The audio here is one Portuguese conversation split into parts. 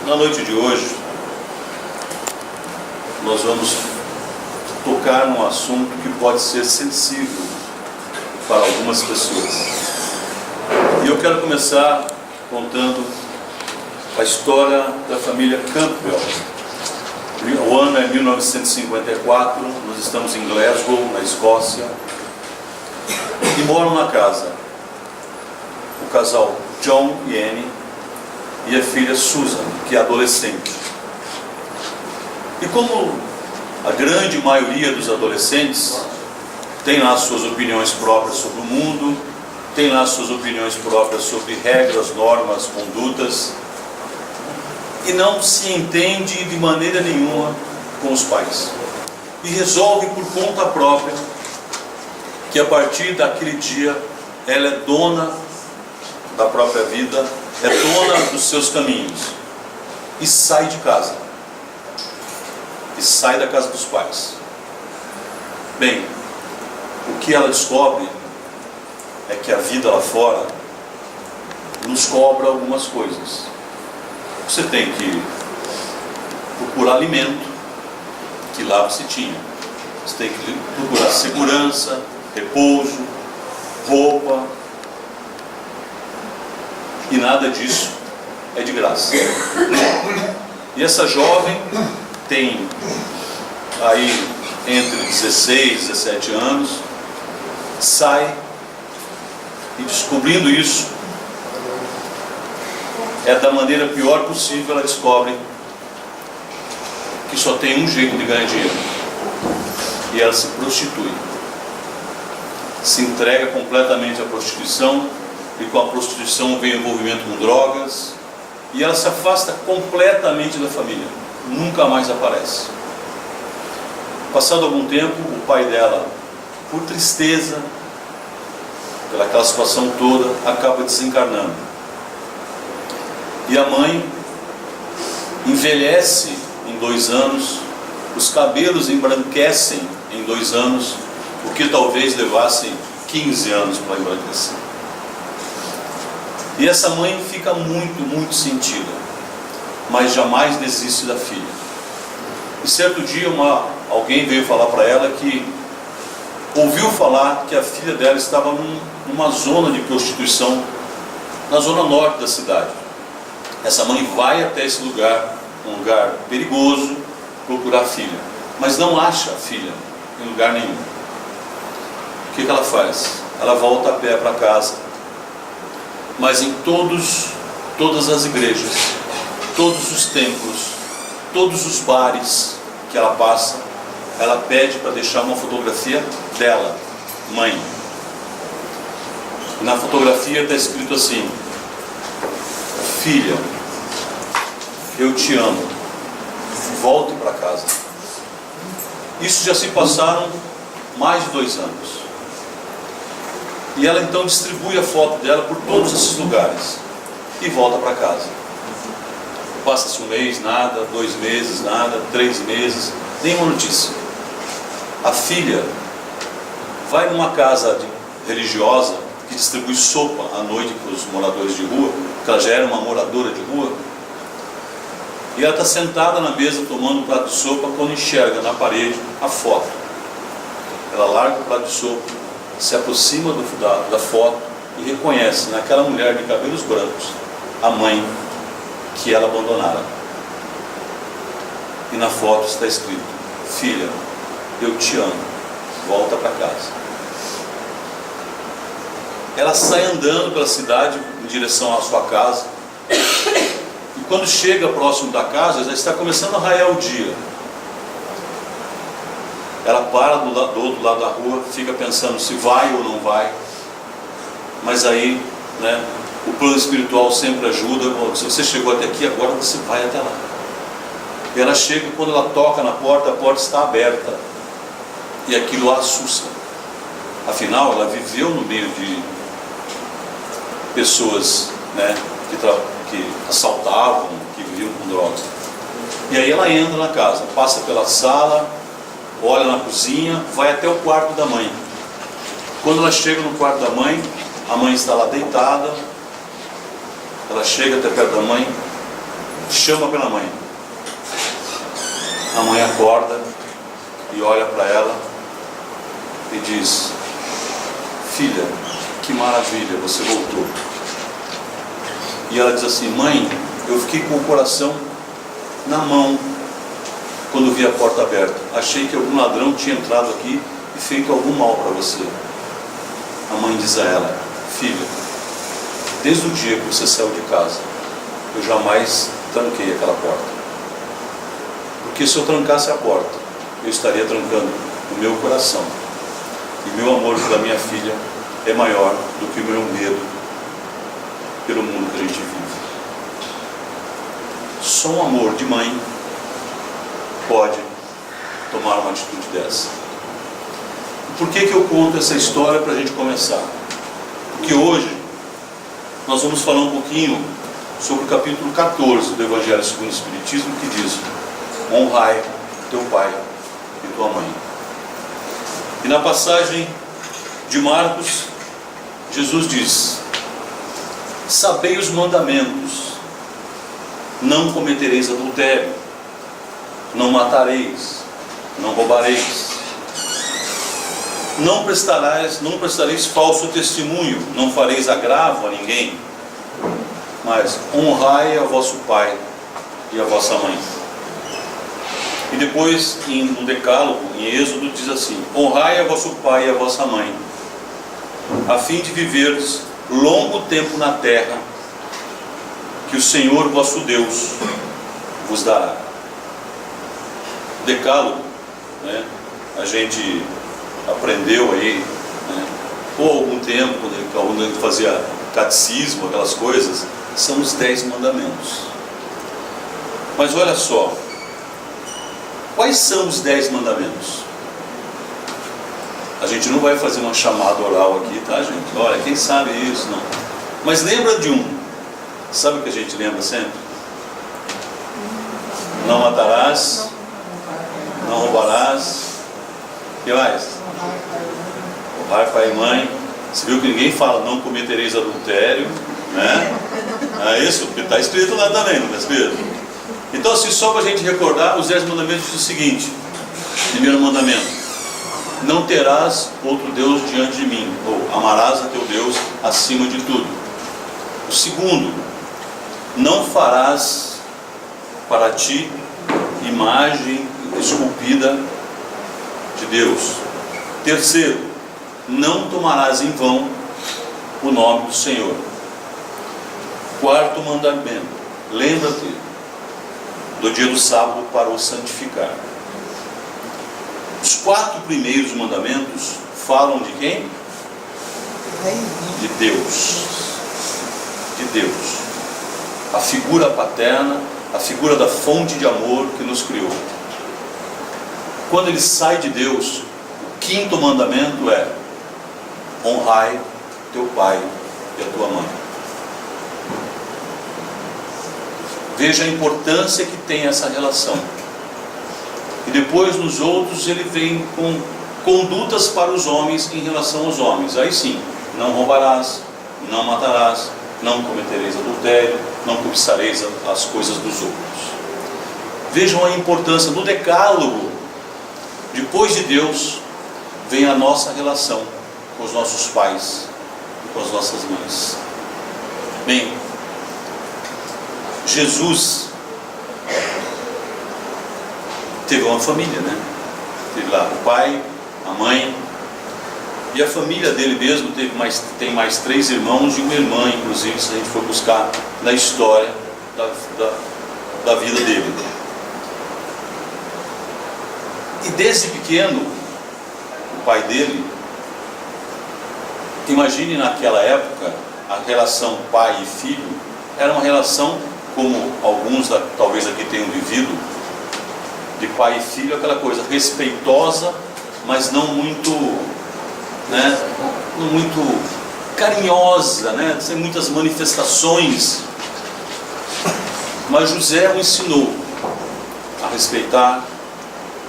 Na noite de hoje, nós vamos tocar num assunto que pode ser sensível para algumas pessoas. E eu quero começar contando a história da família Campbell. O ano é 1954, nós estamos em Glasgow, na Escócia, e moram na casa o casal John e Annie e a filha Susan, que é adolescente. E como a grande maioria dos adolescentes tem lá suas opiniões próprias sobre o mundo, tem lá suas opiniões próprias sobre regras, normas, condutas, e não se entende de maneira nenhuma com os pais. E resolve por conta própria que a partir daquele dia ela é dona da própria vida, é dona dos seus caminhos, e sai de casa. E sai da casa dos pais. Bem, o que ela descobre é que a vida lá fora nos cobra algumas coisas. Você tem que procurar alimento, que lá você tinha. Você tem que procurar segurança, repouso, roupa, e nada disso é de graça. E essa jovem tem aí entre 16 e 17 anos, sai e, descobrindo isso, da maneira pior possível, ela descobre que só tem um jeito de ganhar dinheiro, e ela se prostitui, se entrega completamente à prostituição, e com a prostituição vem o envolvimento com drogas, e ela se afasta completamente da família, nunca mais aparece. Passado algum tempo, o pai dela, por tristeza, pelaquela situação toda, acaba desencarnando. E a mãe envelhece em 2 anos, os cabelos embranquecem em 2 anos, o que talvez levasse 15 anos para embranquecer. E essa mãe fica muito sentida, mas jamais desiste da filha. E certo dia alguém veio falar para ela que ouviu falar que a filha dela estava numa zona de prostituição, na zona norte da cidade. Essa mãe vai até esse lugar, um lugar perigoso, procurar a filha, mas não acha a filha em lugar nenhum. O que ela faz? Ela volta a pé para casa, mas em todas as igrejas, todos os templos, todos os bares que ela passa, ela pede para deixar uma fotografia dela, mãe. Na fotografia está escrito assim: filha, eu te amo, volte para casa. Isso já se passaram mais de 2 anos. E ela então distribui a foto dela por todos esses lugares e volta para casa. Passa-se 1 mês, nada, 2 meses, nada, 3 meses, nenhuma notícia. A filha vai numa casa religiosa que distribui sopa à noite para os moradores de rua, porque ela já era uma moradora de rua, e ela está sentada na mesa tomando um prato de sopa quando enxerga na parede a foto. Ela larga o prato de sopa, se aproxima da foto e reconhece naquela mulher de cabelos brancos a mãe que ela abandonara. E na foto está escrito: filha, eu te amo, volta para casa. Ela sai andando pela cidade em direção à sua casa, e quando chega próximo da casa, já está começando a raiar o dia. Ela para do outro lado da rua, fica pensando se vai ou não vai, mas aí, o plano espiritual sempre ajuda. Se você chegou até aqui, agora você vai até lá. E ela chega, quando ela toca na porta, a porta está aberta, e aquilo a assusta. Afinal, ela viveu no meio de pessoas que assaltavam, que viviam com drogas. E aí ela entra na casa, passa pela sala, olha na cozinha, vai até o quarto da mãe. Quando ela chega no quarto da mãe, a mãe está lá deitada. Ela chega até perto da mãe chama pela mãe. A mãe acorda e olha para ela e diz: filha, que maravilha, você voltou. E ela diz assim: mãe, eu fiquei com o coração na mão quando vi a porta aberta. Achei que algum ladrão tinha entrado aqui e feito algum mal para você. A mãe diz a ela: filha, desde o dia que você saiu de casa, eu jamais tranquei aquela porta. Porque se eu trancasse a porta, eu estaria trancando o meu coração. E meu amor pela minha filha é maior do que o meu medo pelo mundo que a gente vive. Só um amor de mãe pode tomar uma atitude dessa. Por que eu conto essa história para a gente começar? Porque hoje nós vamos falar um pouquinho sobre o capítulo 14 do Evangelho segundo o Espiritismo, que diz: honrai teu pai e tua mãe. E na passagem de Marcos, Jesus diz: sabei os mandamentos, não cometereis adultério, não matareis, não roubareis, não prestareis falso testemunho, não fareis agravo a ninguém, mas honrai a vosso pai e a vossa mãe. E depois, no Decálogo, em Êxodo, diz assim: honrai a vosso pai e a vossa mãe, a fim de viverdes longo tempo na terra que o Senhor vosso Deus vos dará. Decálogo, né, a gente aprendeu aí, né, por algum tempo, quando ele fazia catecismo, aquelas coisas, são os 10 mandamentos. Mas olha só, quais são os 10 mandamentos? A gente não vai fazer uma chamada oral aqui, tá, gente? Olha, quem sabe isso, não. Mas lembra de um. Sabe o que a gente lembra sempre? Não matarás, não roubarás. O que mais? Honrar pai e mãe. Você viu que ninguém fala não cometereis adultério, né? É isso, porque está escrito lá também, não está escrito? Então, assim, só para a gente recordar, os 10 mandamentos diz o seguinte: primeiro mandamento: não terás outro Deus diante de mim, ou amarás a teu Deus acima de tudo. O segundo: não farás para ti imagem esculpida de Deus. Terceiro: não tomarás em vão o nome do Senhor. Quarto mandamento: lembra-te do dia do sábado para o santificar. Os 4 primeiros mandamentos falam de quem? De Deus. De Deus. A figura paterna, a figura da fonte de amor que nos criou. Quando ele sai de Deus, o 5º mandamento é: honrai teu pai e a tua mãe. Veja a importância que tem essa relação. E depois nos outros ele vem com condutas para os homens em relação aos homens. Aí sim: não roubarás, não matarás, não cometereis adultério, não cobiçareis as coisas dos outros. Vejam a importância do Decálogo. Depois de Deus vem a nossa relação com os nossos pais e com as nossas mães. Bem, Jesus teve uma família, né? Teve lá o pai, a mãe, e a família dele mesmo tem mais 3 irmãos e uma irmã, inclusive, se a gente for buscar na história da vida dele. E desde pequeno, o pai dele, imagine naquela época, a relação pai e filho era uma relação, como alguns talvez aqui tenham vivido, de pai e filho, aquela coisa respeitosa, mas não muito, né, não muito carinhosa, né, sem muitas manifestações. Mas José o ensinou a respeitar,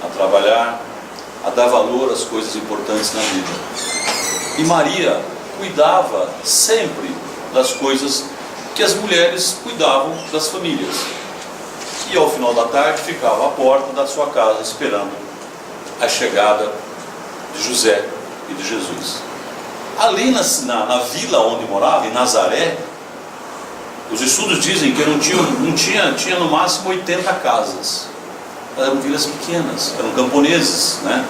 a trabalhar, a dar valor às coisas importantes na vida. E Maria cuidava sempre das coisas que as mulheres cuidavam das famílias. e ao final da tarde ficava à porta da sua casa esperando a chegada de José e de Jesus. Ali na vila onde morava, em Nazaré, os estudos dizem que tinha no máximo 80 casas. Eram vilas pequenas, eram camponeses, né?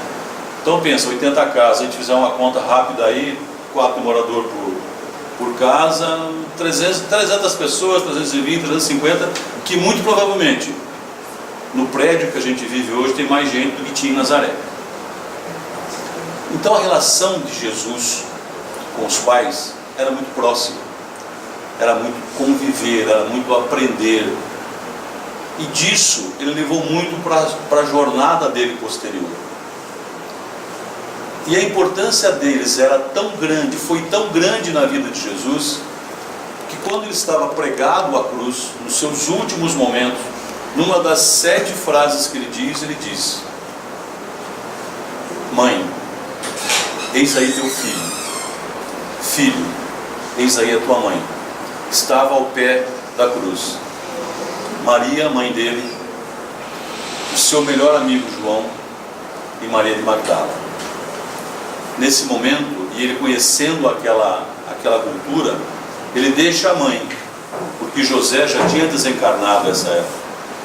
Então pensa, 80 casas, a gente fizer uma conta rápida aí, 4 moradores por casa, 300 pessoas, 320, 350, que muito provavelmente no prédio que a gente vive hoje tem mais gente do que tinha em Nazaré. Então a relação de Jesus com os pais era muito próxima, era muito conviver, era muito aprender, e disso ele levou muito para a jornada dele posterior. E a importância deles era tão grande, foi tão grande na vida de Jesus, que quando ele estava pregado à cruz, nos seus últimos momentos, numa das 7 frases que ele diz: mãe, eis aí teu filho, filho, eis aí a tua mãe. Estava ao pé da cruz Maria, mãe dele, o seu melhor amigo João e Maria de Magdala. Nesse momento, e ele conhecendo aquela cultura, ele deixa a mãe, porque José já tinha desencarnado essa época,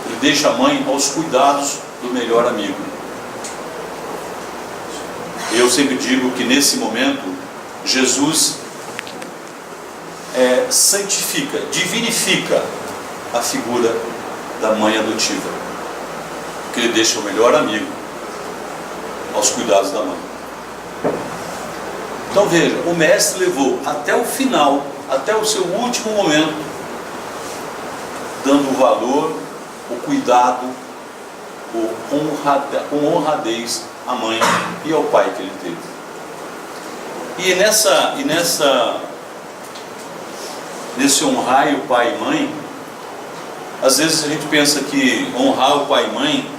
ele deixa a mãe aos cuidados do melhor amigo. Eu sempre digo que nesse momento Jesus santifica, divinifica a figura da mãe adotiva, porque ele deixa o melhor amigo aos cuidados da mãe. Então veja, o mestre levou até o final, até o seu último momento, dando o valor, o cuidado, com honradez à mãe e ao pai que ele teve. E nesse honrar o pai e mãe, às vezes a gente pensa que honrar o pai e mãe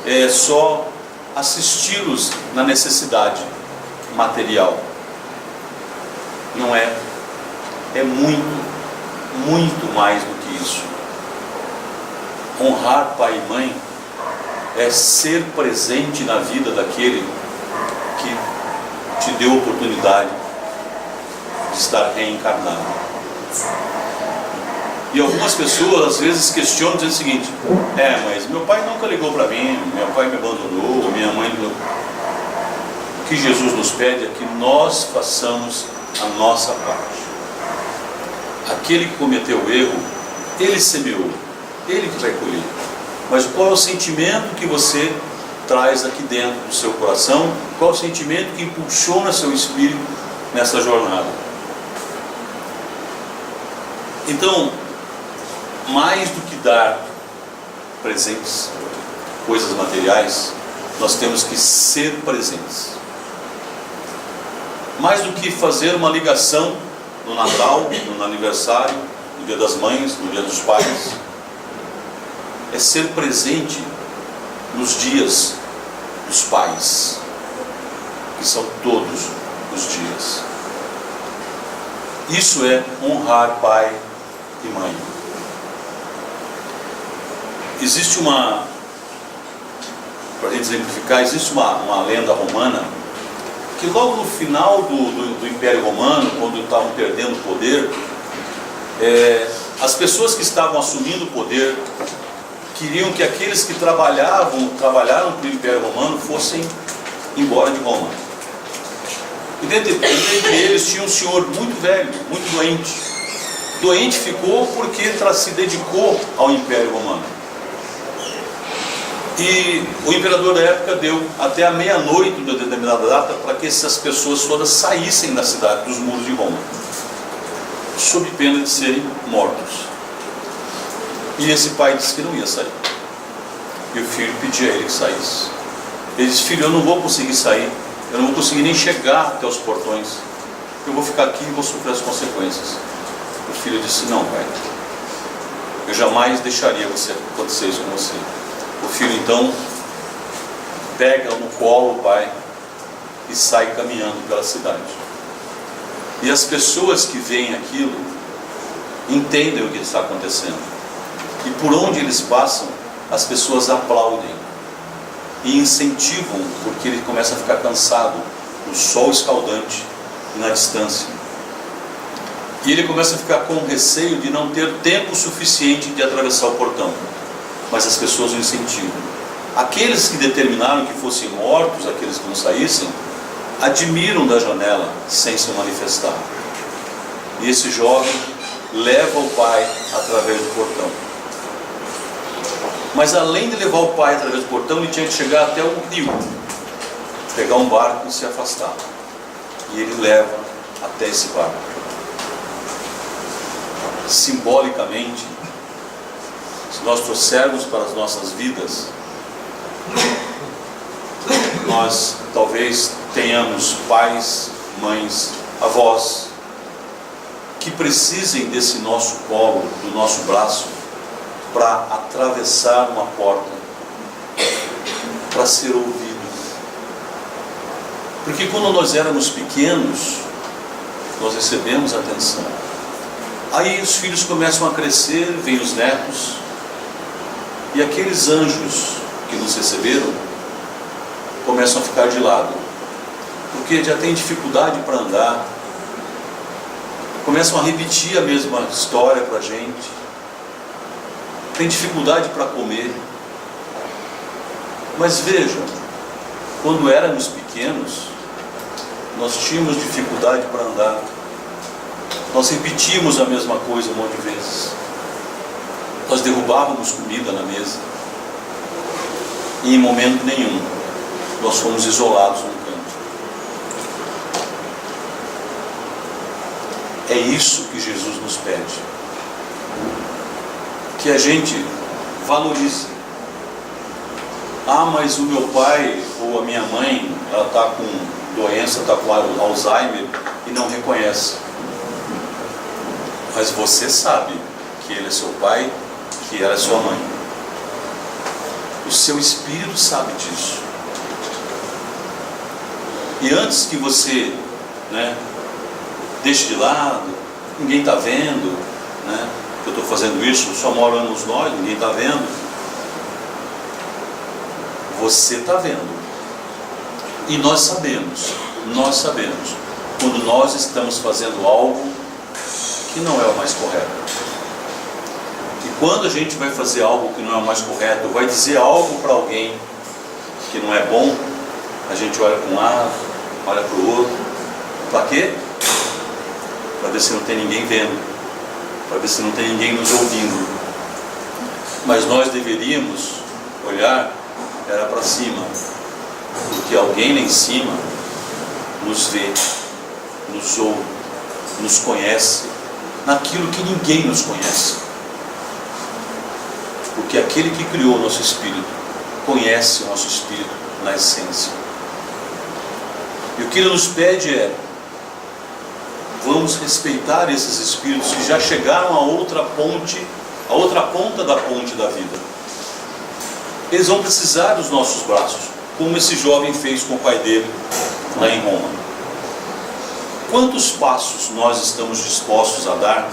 é só assisti-los na necessidade material. Não é. É muito, muito mais do que isso. Honrar pai e mãe é ser presente na vida daquele que te deu a oportunidade de estar reencarnado. E algumas pessoas às vezes questionam, dizendo o seguinte: mas meu pai nunca ligou para mim, meu pai me abandonou, minha mãe me... O que Jesus nos pede é que nós façamos a nossa parte. Aquele que cometeu o erro, ele semeou, ele que vai colher. Mas qual é o sentimento que você traz aqui dentro do seu coração? Qual é o sentimento que impulsiona seu espírito nessa jornada? Então, mais do que dar presentes, coisas materiais, nós temos que ser presentes. Mais do que fazer uma ligação no Natal, no aniversário, no Dia das Mães, no Dia dos Pais, é ser presente nos dias dos pais, que são todos os dias. Isso é honrar pai e mãe. Existe para a gente exemplificar, existe uma lenda romana, que logo no final do Império Romano, quando estavam perdendo o poder, as pessoas que estavam assumindo o poder queriam que aqueles que trabalharam para o Império Romano fossem embora de Roma. E dentre eles tinha um senhor muito velho, muito doente. Doente ficou porque se dedicou ao Império Romano. E o imperador da época deu até a meia-noite de determinada data para que essas pessoas todas saíssem da cidade, dos muros de Roma, sob pena de serem mortos. E esse pai disse que não ia sair. E o filho pedia a ele que saísse. Ele disse: filho, eu não vou conseguir sair, eu não vou conseguir nem chegar até os portões, eu vou ficar aqui e vou sofrer as consequências. O filho disse: não, pai, eu jamais deixaria acontecer isso com você. O filho então pega no colo o pai e sai caminhando pela cidade. E as pessoas que veem aquilo entendem o que está acontecendo. E por onde eles passam, as pessoas aplaudem e incentivam, porque ele começa a ficar cansado no sol escaldante e na distância. E ele começa a ficar com receio de não ter tempo suficiente de atravessar o portão. Mas as pessoas o incentivam. Aqueles que determinaram que fossem mortos, aqueles que não saíssem, admiram da janela sem se manifestar. E esse jovem leva o pai através do portão. Mas além de levar o pai através do portão, ele tinha que chegar até o rio, pegar um barco e se afastar. E ele leva até esse barco. Simbolicamente, se nós trouxermos para as nossas vidas, nós talvez tenhamos pais, mães, avós, que precisem desse nosso colo, do nosso braço, para atravessar uma porta, para ser ouvido. Porque quando nós éramos pequenos, nós recebemos atenção. Aí os filhos começam a crescer, vêm os netos, e aqueles anjos que nos receberam começam a ficar de lado, porque já tem dificuldade para andar, começam a repetir a mesma história para a gente, tem dificuldade para comer. Mas vejam, quando éramos pequenos, nós tínhamos dificuldade para andar, nós repetíamos a mesma coisa um monte de vezes, nós derrubávamos comida na mesa, e em momento nenhum nós fomos isolados num canto. É isso que Jesus nos pede, que a gente valorize. Ah, mas o meu pai ou a minha mãe, ela está com doença, está com Alzheimer e não reconhece. Mas você sabe que ele é seu pai, que ela é sua mãe. O seu espírito sabe disso. E antes que você, deixe de lado, ninguém está vendo, que eu estou fazendo isso, só moramos nós, ninguém está vendo. Você está vendo. E nós sabemos, quando nós estamos fazendo algo que não é o mais correto. E quando a gente vai fazer algo que não é o mais correto, vai dizer algo para alguém que não é bom, a gente olha para um lado, olha para o outro. Para quê? Para ver se não tem ninguém vendo, para ver se não tem ninguém nos ouvindo. Mas nós deveríamos olhar era para cima, porque alguém lá em cima nos vê, nos ouve, nos conhece naquilo que ninguém nos conhece. Porque aquele que criou o nosso espírito conhece o nosso espírito na essência. E o que ele nos pede é: vamos respeitar esses espíritos que já chegaram a outra ponte, a outra ponta da ponte da vida. Eles vão precisar dos nossos braços, como esse jovem fez com o pai dele lá em Roma. Quantos passos nós estamos dispostos a dar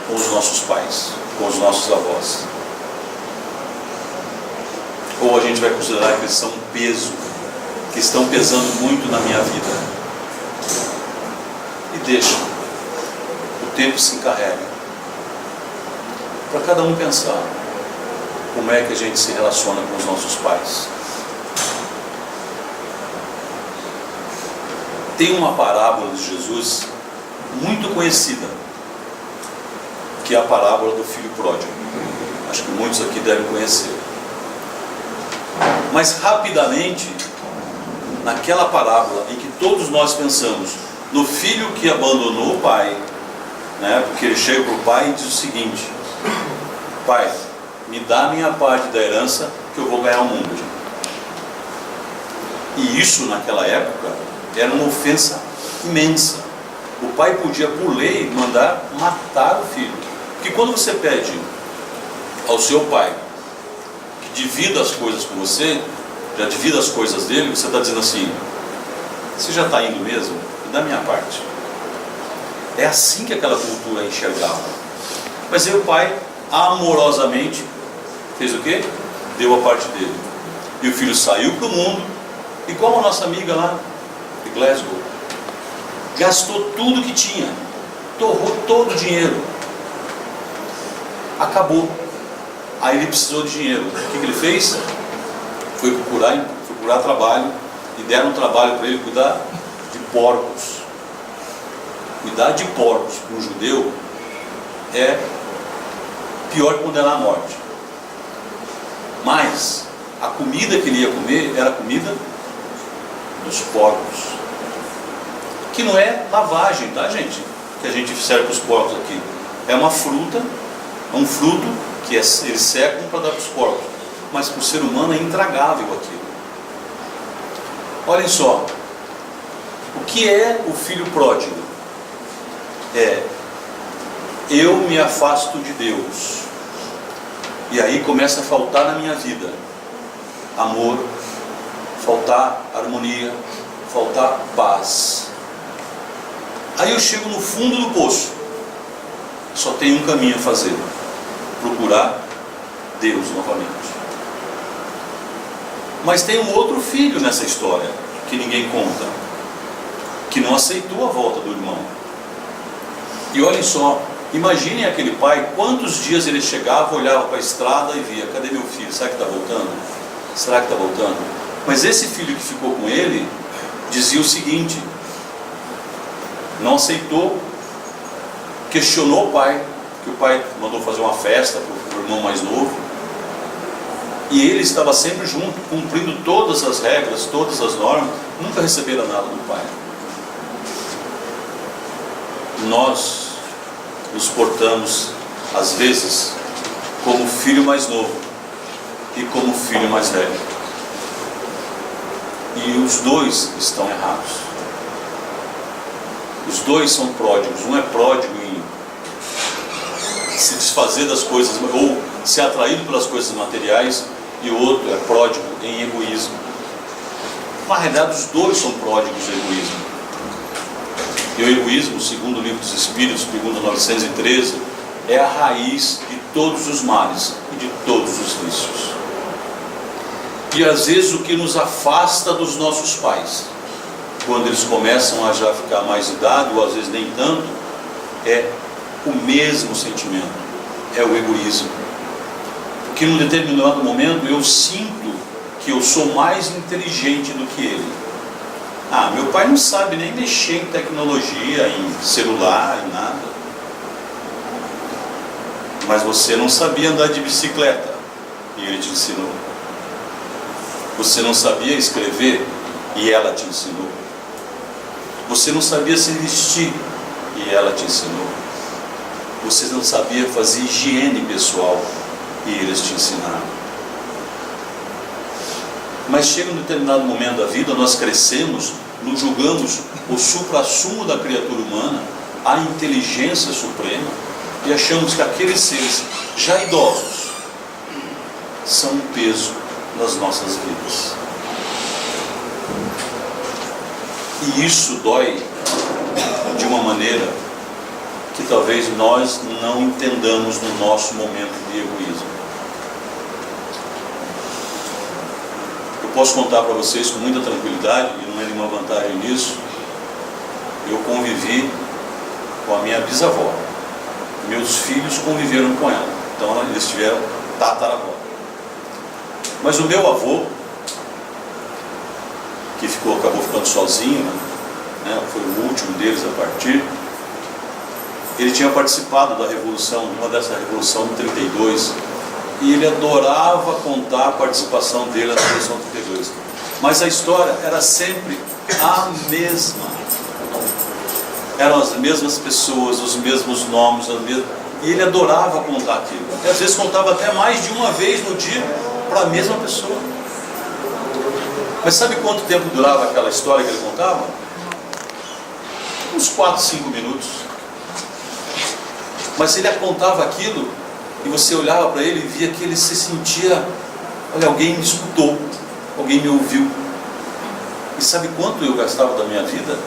com os nossos pais, com os nossos avós? Ou a gente vai considerar que eles são um peso, que estão pesando muito na minha vida? E deixa, o tempo se encarrega, para cada um pensar como é que a gente se relaciona com os nossos pais. Tem uma parábola de Jesus muito conhecida, que é a parábola do filho pródigo. Acho que muitos aqui devem conhecer. Mas rapidamente, naquela parábola em que todos nós pensamos no filho que abandonou o pai, porque ele chega para o pai e diz o seguinte: pai, me dá a minha parte da herança que eu vou ganhar o mundo. E isso naquela época era uma ofensa imensa. O pai podia, por lei, mandar matar o filho. Porque quando você pede ao seu pai que divida as coisas com você, já divida as coisas dele, você está dizendo assim: você já está indo mesmo? Me dá a minha parte. É assim que aquela cultura enxergava. Mas aí o pai amorosamente fez o quê? Deu a parte dele. E o filho saiu para o mundo, igual a nossa amiga lá de Glasgow. Gastou tudo que tinha, torrou todo o dinheiro. Acabou. Aí ele precisou de dinheiro. O que ele fez? Foi procurar trabalho, e deram trabalho para ele cuidar de porcos. Cuidar de porcos para um judeu é pior que condenar à morte. Mas a comida que ele ia comer era a comida dos porcos, que não é lavagem, tá, gente? Que a gente serve para os porcos aqui. É uma fruta, é um fruto que eles secam para dar para os porcos, mas para o ser humano é intragável aquilo. Olhem só, o que é o filho pródigo? Eu me afasto de Deus, e aí começa a faltar na minha vida amor, faltar harmonia, faltar paz. Aí eu chego no fundo do poço, só tem um caminho a fazer: procurar Deus novamente. Mas tem um outro filho nessa história que ninguém conta, que não aceitou a volta do irmão. E olhem só, imaginem aquele pai, quantos dias ele chegava, olhava para a estrada e via: cadê meu filho? Será que está voltando? Será que está voltando? Mas esse filho que ficou com ele dizia o seguinte: não aceitou, questionou o pai, que o pai mandou fazer uma festa para o irmão mais novo, e ele estava sempre junto, cumprindo todas as regras, todas as normas, nunca recebera nada do pai. Nós nos portamos, às vezes, como filho mais novo e como filho mais velho, e os dois estão errados. Os dois são pródigos. Um é pródigo em se desfazer das coisas ou ser atraído pelas coisas materiais, e o outro é pródigo em egoísmo. Na realidade, os dois são pródigos em egoísmo. E o egoísmo, segundo o Livro dos Espíritos, pergunta 913, é a raiz de todos os males e de todos os vícios. E às vezes o que nos afasta dos nossos pais, quando eles começam a já ficar mais idade, ou às vezes nem tanto, é o mesmo sentimento, é o egoísmo. Porque num determinado momento eu sinto que eu sou mais inteligente do que ele. Meu pai não sabe nem mexer em tecnologia, em celular, em nada. Mas você não sabia andar de bicicleta, e ele te ensinou. Você não sabia escrever, e ela te ensinou. Você não sabia se vestir, e ela te ensinou. Você não sabia fazer higiene pessoal, e eles te ensinaram. Mas chega um determinado momento da vida, nós crescemos, nos julgamos o suprassumo da criatura humana, a inteligência suprema, e achamos que aqueles seres já idosos são um peso nas nossas vidas. E isso dói de uma maneira que talvez nós não entendamos no nosso momento de egoísmo. Eu posso contar para vocês com muita tranquilidade, e não é nenhuma vantagem nisso, eu convivi com a minha bisavó. Meus filhos conviveram com ela, então eles tiveram tataravó. Mas o meu avô, que acabou ficando sozinho, né, foi o último deles a partir, ele tinha participado da revolução, uma dessa revolução de 32, e ele adorava contar a participação dele na revolução de 32. Mas a história era sempre a mesma. Eram as mesmas pessoas, os mesmos nomes, e ele adorava contar aquilo. E às vezes contava até mais de uma vez no dia para a mesma pessoa. Mas sabe quanto tempo durava aquela história que ele contava? Uns 4, 5 minutos. Mas ele contava aquilo, e você olhava para ele e via que ele se sentia: olha, alguém me escutou, alguém me ouviu. E sabe quanto eu gastava da minha vida?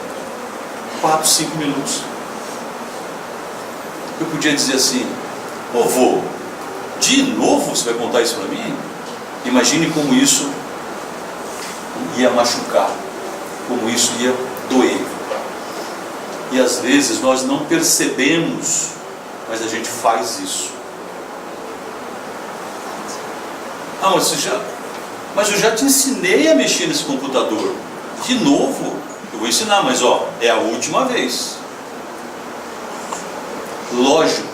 4, 5 minutos. Eu podia dizer assim: ô vô, De novo você vai contar isso para mim? Imagine como isso ia machucar, como isso ia doer. E às vezes nós não percebemos, mas a gente faz isso. Ah, mas eu já te ensinei a mexer nesse computador. De novo? Eu vou ensinar, mas é a última vez. Lógico,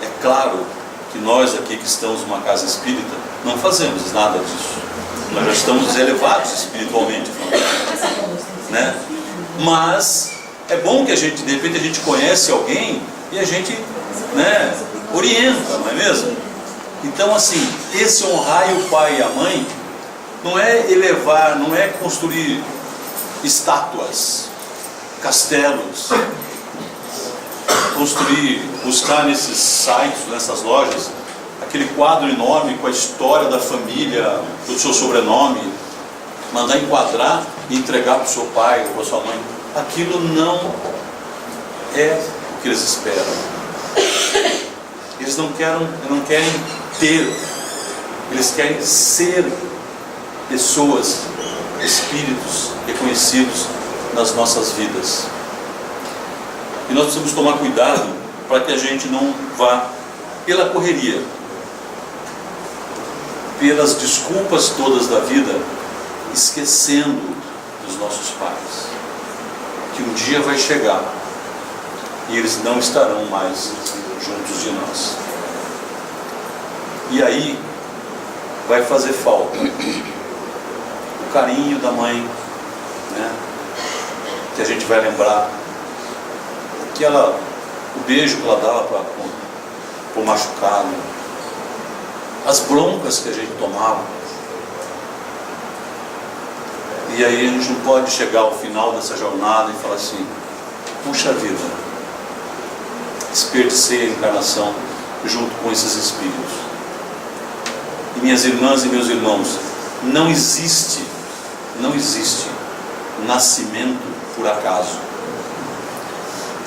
é claro que nós aqui que estamos numa casa espírita não fazemos nada disso. Nós já estamos elevados espiritualmente, né? Mas é bom que de repente a gente conhece alguém e a gente, né, orienta, não é mesmo? Então assim, esse honrar o pai e a mãe não é elevar, não é construir estátuas, castelos, buscar nesses sites, nessas lojas, aquele quadro enorme com a história da família, do seu sobrenome, mandar enquadrar e entregar para o seu pai ou para a sua mãe. Aquilo não é o que eles esperam. Eles não querem ter, eles querem ser pessoas, espíritos reconhecidos nas nossas vidas. E nós precisamos tomar cuidado para que a gente não vá pela correria, pelas desculpas todas da vida, esquecendo dos nossos pais, que um dia vai chegar e eles não estarão mais juntos de nós. E aí vai fazer falta o carinho da mãe, né? Que a gente vai lembrar, o beijo que ela dava para o machucado, as broncas que a gente tomava. E aí a gente não pode chegar ao final dessa jornada e falar assim: puxa vida, desperdicei a encarnação junto com esses espíritos. E minhas irmãs e meus irmãos, não existe nascimento por acaso.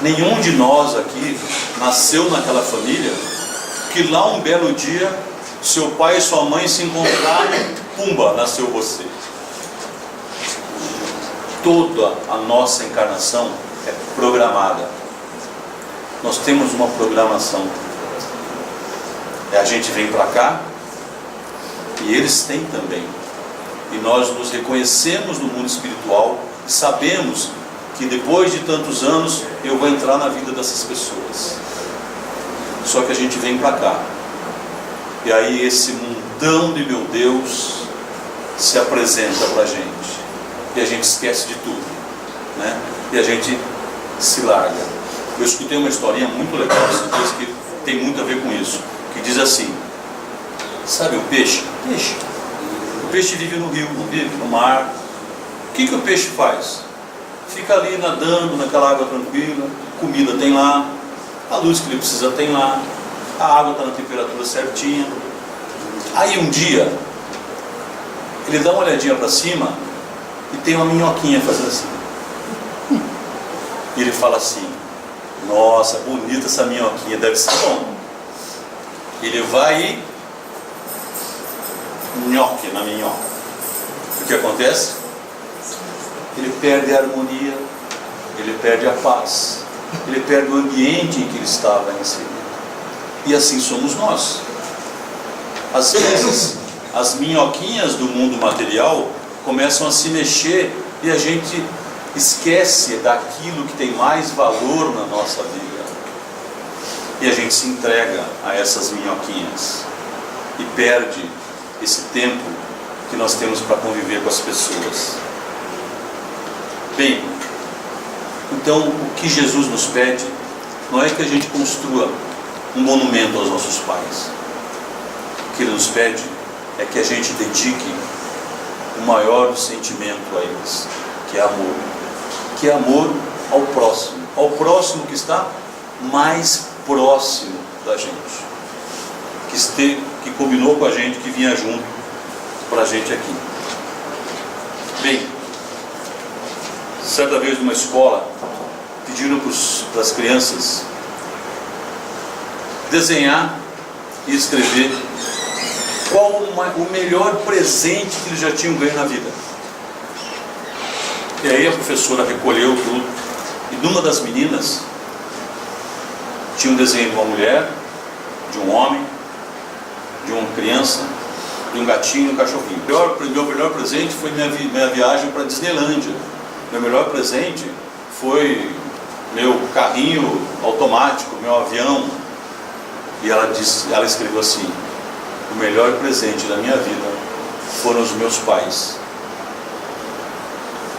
Nenhum de nós aqui nasceu naquela família que lá um belo dia seu pai e sua mãe se encontraram, pumba, nasceu você. Toda a nossa encarnação é programada. Nós temos uma programação. A gente vem para cá e eles têm também. E nós nos reconhecemos no mundo espiritual e sabemos que depois de tantos anos eu vou entrar na vida dessas pessoas. Só que a gente vem para cá. E aí esse mundão de meu Deus se apresenta para a gente. E a gente esquece de tudo, né? E a gente se larga. Eu escutei uma historinha muito legal esses dias que tem muito a ver com isso. Que diz assim: sabe o peixe? O peixe vive no rio, não vive no mar. O que o peixe faz? Fica ali nadando naquela água tranquila, comida tem lá, a luz que ele precisa tem lá, a água está na temperatura certinha. Aí um dia ele dá uma olhadinha para cima e tem uma minhoquinha fazendo assim. E ele fala assim: nossa, bonita essa minhoquinha, deve ser bom. Ele vai e nhoque na minhoca. O que acontece? Ele perde a harmonia, ele perde a paz, ele perde o ambiente em que ele estava inserido. E assim somos nós. Às vezes, as minhoquinhas do mundo material começam a se mexer e a gente esquece daquilo que tem mais valor na nossa vida. E a gente se entrega a essas minhoquinhas e perde esse tempo que nós temos para conviver com as pessoas. Bem, então o que Jesus nos pede não é que a gente construa um monumento aos nossos pais. O que Ele nos pede é que a gente dedique o maior sentimento a eles, que é amor. Que é amor ao próximo que está mais próximo da gente, que combinou com a gente, que vinha junto para a gente aqui. Bem, certa vez numa escola, pediram para as crianças desenhar e escrever qual o melhor presente que eles já tinham ganho na vida. E aí a professora recolheu tudo, e numa das meninas tinha um desenho de uma mulher, de um homem, de uma criança, de um gatinho e um cachorrinho. Meu melhor presente foi minha viagem para Disneylândia. Meu melhor presente foi meu carrinho automático, meu avião. E ela escreveu assim: o melhor presente da minha vida foram os meus pais,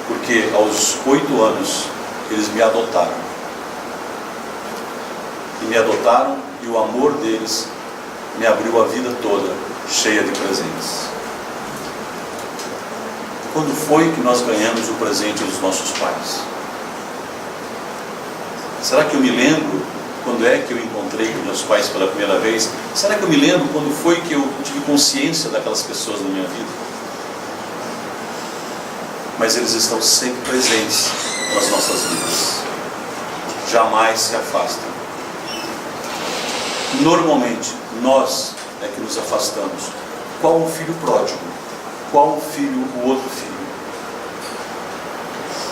porque aos 8 anos eles me adotaram, e o amor deles me abriu a vida toda cheia de presentes. Quando foi que nós ganhamos o presente dos nossos pais? Será que eu me lembro quando é que eu encontrei com meus pais pela primeira vez? Será que eu me lembro quando foi que eu tive consciência daquelas pessoas na minha vida? Mas eles estão sempre presentes nas nossas vidas, jamais se afastam. Normalmente nós é que nos afastamos. Qual o filho pródigo? Qual o outro filho?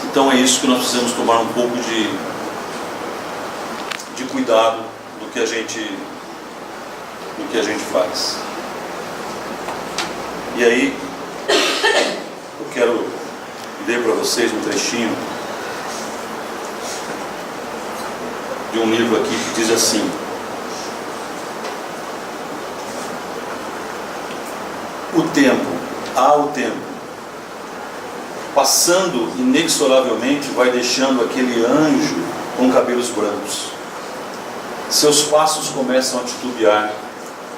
Então é isso que nós precisamos tomar um pouco de cuidado do que a gente faz. E aí eu quero ler para vocês um trechinho de um livro aqui que diz assim: o tempo, passando inexoravelmente, vai deixando aquele anjo com cabelos brancos. Seus passos começam a titubear,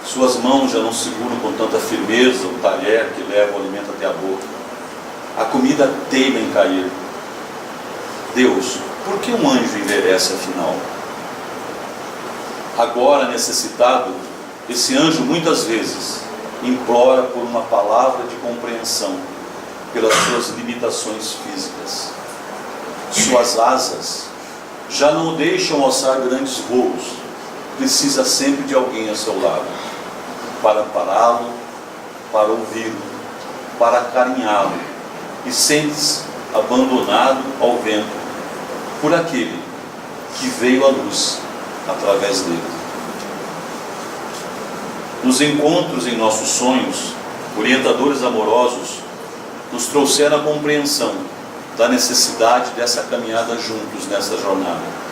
suas mãos já não seguram com tanta firmeza o talher que leva o alimento até a boca. A comida teima em cair. Deus, por que um anjo envelhece afinal? Agora necessitado, esse anjo muitas vezes implora por uma palavra de compreensão pelas suas limitações físicas. Suas asas já não o deixam alçar grandes voos. Precisa sempre de alguém a seu lado para ampará-lo, para ouvi-lo, para acarinhá-lo, e sente-se abandonado ao vento por aquele que veio à luz através dele. Nos encontros em nossos sonhos, orientadores amorosos nos trouxeram a compreensão da necessidade dessa caminhada juntos nessa jornada.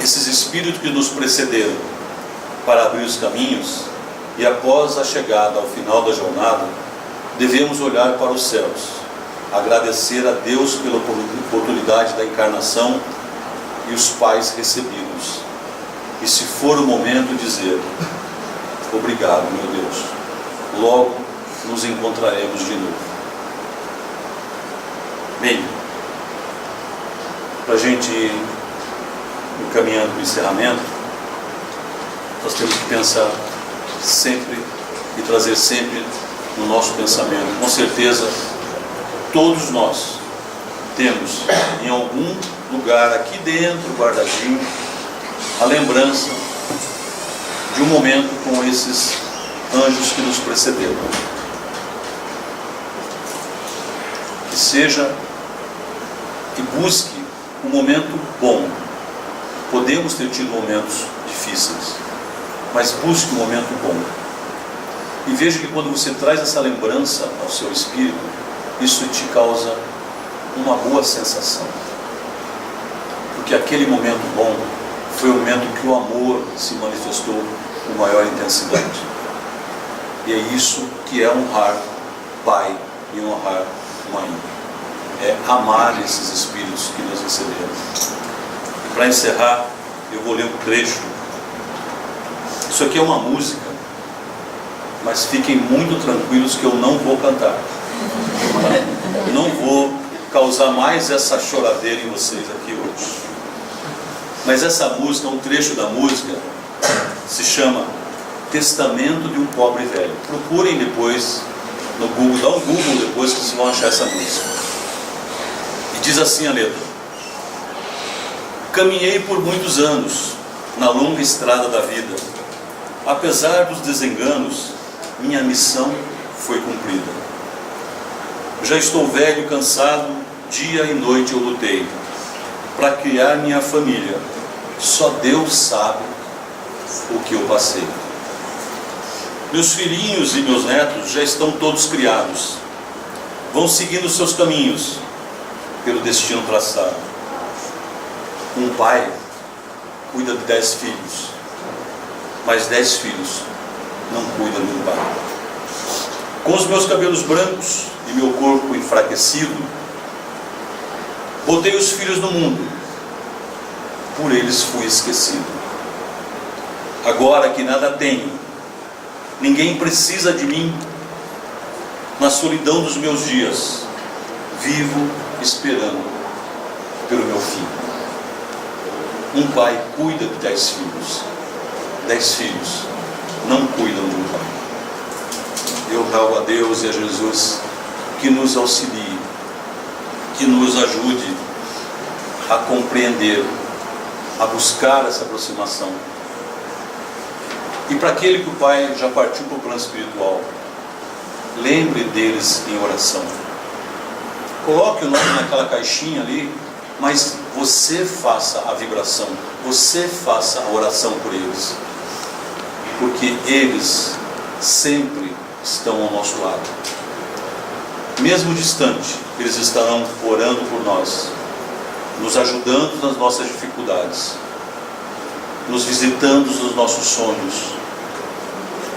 Esses espíritos que nos precederam para abrir os caminhos, e após a chegada ao final da jornada, devemos olhar para os céus, agradecer a Deus pela oportunidade da encarnação e os pais recebidos, e se for o momento, dizer: obrigado, meu Deus, logo nos encontraremos de novo. Bem, para a gente ir encaminhando para o encerramento, nós temos que pensar sempre e trazer sempre no nosso pensamento, com certeza, todos nós temos em algum lugar aqui dentro, guardadinho, a lembrança de um momento com esses anjos que nos precederam. Que busque um momento bom. Podemos ter tido momentos difíceis, mas busque um momento bom. E veja que quando você traz essa lembrança ao seu espírito, isso te causa uma boa sensação. Porque aquele momento bom foi o momento que o amor se manifestou com maior intensidade. E é isso que é honrar pai e honrar mãe. É amar esses espíritos que nos receberam. E para encerrar, eu vou ler um trecho. Isso aqui é uma música, mas fiquem muito tranquilos que eu não vou cantar. Tá? Não vou causar mais essa choradeira em vocês aqui hoje. Mas essa música, um trecho da música, se chama Testamento de um Pobre Velho. Procurem depois no Google, dá um Google depois que vocês vão achar essa música. E diz assim a letra: caminhei por muitos anos na longa estrada da vida, apesar dos desenganos, minha missão foi cumprida. Já estou velho, cansado, dia e noite eu lutei para criar minha família. Só Deus sabe o que eu passei. Meus filhinhos e meus netos já estão todos criados. Vão seguindo seus caminhos pelo destino traçado. Um pai cuida de 10 filhos, mas 10 filhos não cuidam de um pai. Com os meus cabelos brancos e meu corpo enfraquecido, botei os filhos no mundo, por eles fui esquecido. Agora que nada tenho, ninguém precisa de mim, na solidão dos meus dias, vivo esperando pelo meu fim. Um pai cuida de 10 filhos, 10 filhos não cuidam de um pai. Eu rogo a Deus e a Jesus que nos auxilie, que nos ajude a compreender, a buscar essa aproximação. E para aquele que o Pai já partiu para o plano espiritual, lembre deles em oração. Coloque o nome naquela caixinha ali, mas você faça a vibração, você faça a oração por eles, porque eles sempre estão ao nosso lado. Mesmo distante, eles estarão orando por nós, nos ajudando nas nossas dificuldades, nos visitando nos nossos sonhos,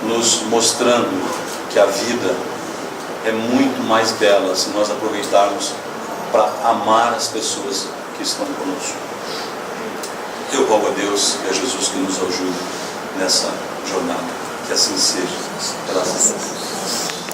nos mostrando que a vida é muito mais bela se nós aproveitarmos para amar as pessoas que estão conosco. Eu rogo a Deus e a Jesus que nos ajude nessa jornada. Que assim seja. Graças a Deus.